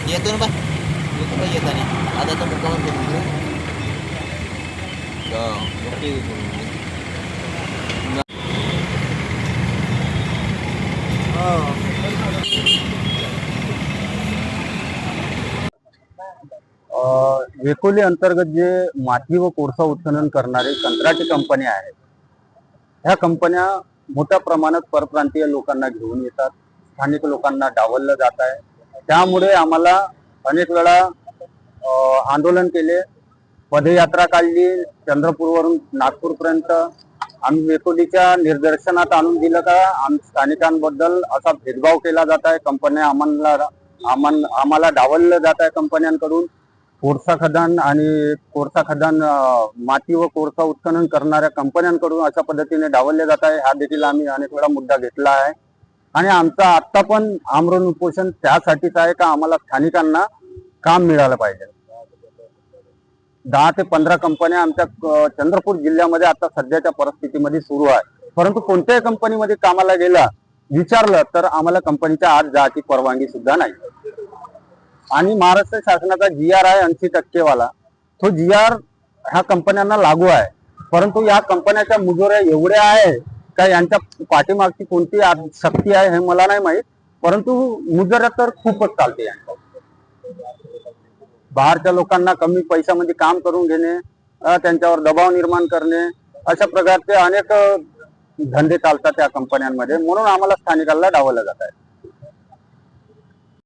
येतो ना बा येतो बा येताना आता तर मुक्काम करून वेकोली अंतर्गत जे माती व कोळसा उत्खनन करणारे कंत्राटी कंपन्या आहेत, ह्या कंपन्या मोठ्या प्रमाणात परप्रांतीय लोकांना घेऊन येतात. स्थानिक लोकांना डावललं जात आहे. त्यामुळे आम्हाला अनेक वेळा आंदोलन केले, पदयात्रा काढली, चंद्रपूरवरून नागपूरपर्यंत आम्ही वेकोलीच्या निर्दर्शनात आणून दिलं का स्थानिकांबद्दल असा भेदभाव केला जात आहे. कंपन्या आम्हाला डावललं जात आहे. कंपन्यांकडून कोळसा खदान आणि कोळसा खदान माती व कोळसा उत्खनन करणाऱ्या कंपन्यांकडून अशा पद्धतीने डावलले जात आहे. हा देखील आम्ही अनेक वेळा मुद्दा घेतला आहे आणि आमचा आता पण आमरण उपोषण त्यासाठीच आहे का आम्हाला स्थानिकांना काम मिळालं पाहिजे. 10 ते 15 कंपन्या आमच्या चंद्रपूर जिल्ह्यामध्ये आता सध्याच्या परिस्थितीमध्ये सुरू आहे, परंतु कोणत्याही कंपनीमध्ये कामाला गेला विचारलं तर आम्हाला कंपनीच्या आत जायची परवानगी सुद्धा नाही. आणि महाराष्ट्र शासनाचा GR आहे 80% वाला, तो GR ह्या कंपन्यांना लागू आहे, परंतु या कंपन्याच्या मुजोऱ्या एवढ्या आहे का यांच्या पाठीमागची कोणती शक्ती आहे हे मला नाही माहित, परंतु मुजोऱ्या तर खूपच चालते. बाहेरच्या लोकांना कमी पैशामध्ये काम करून घेणे, त्यांच्यावर दबाव निर्माण करणे, अशा प्रकारचे अनेक धंदे चालतात त्या कंपन्यांमध्ये, म्हणून आम्हाला स्थानिकांना डावललं जात आहे.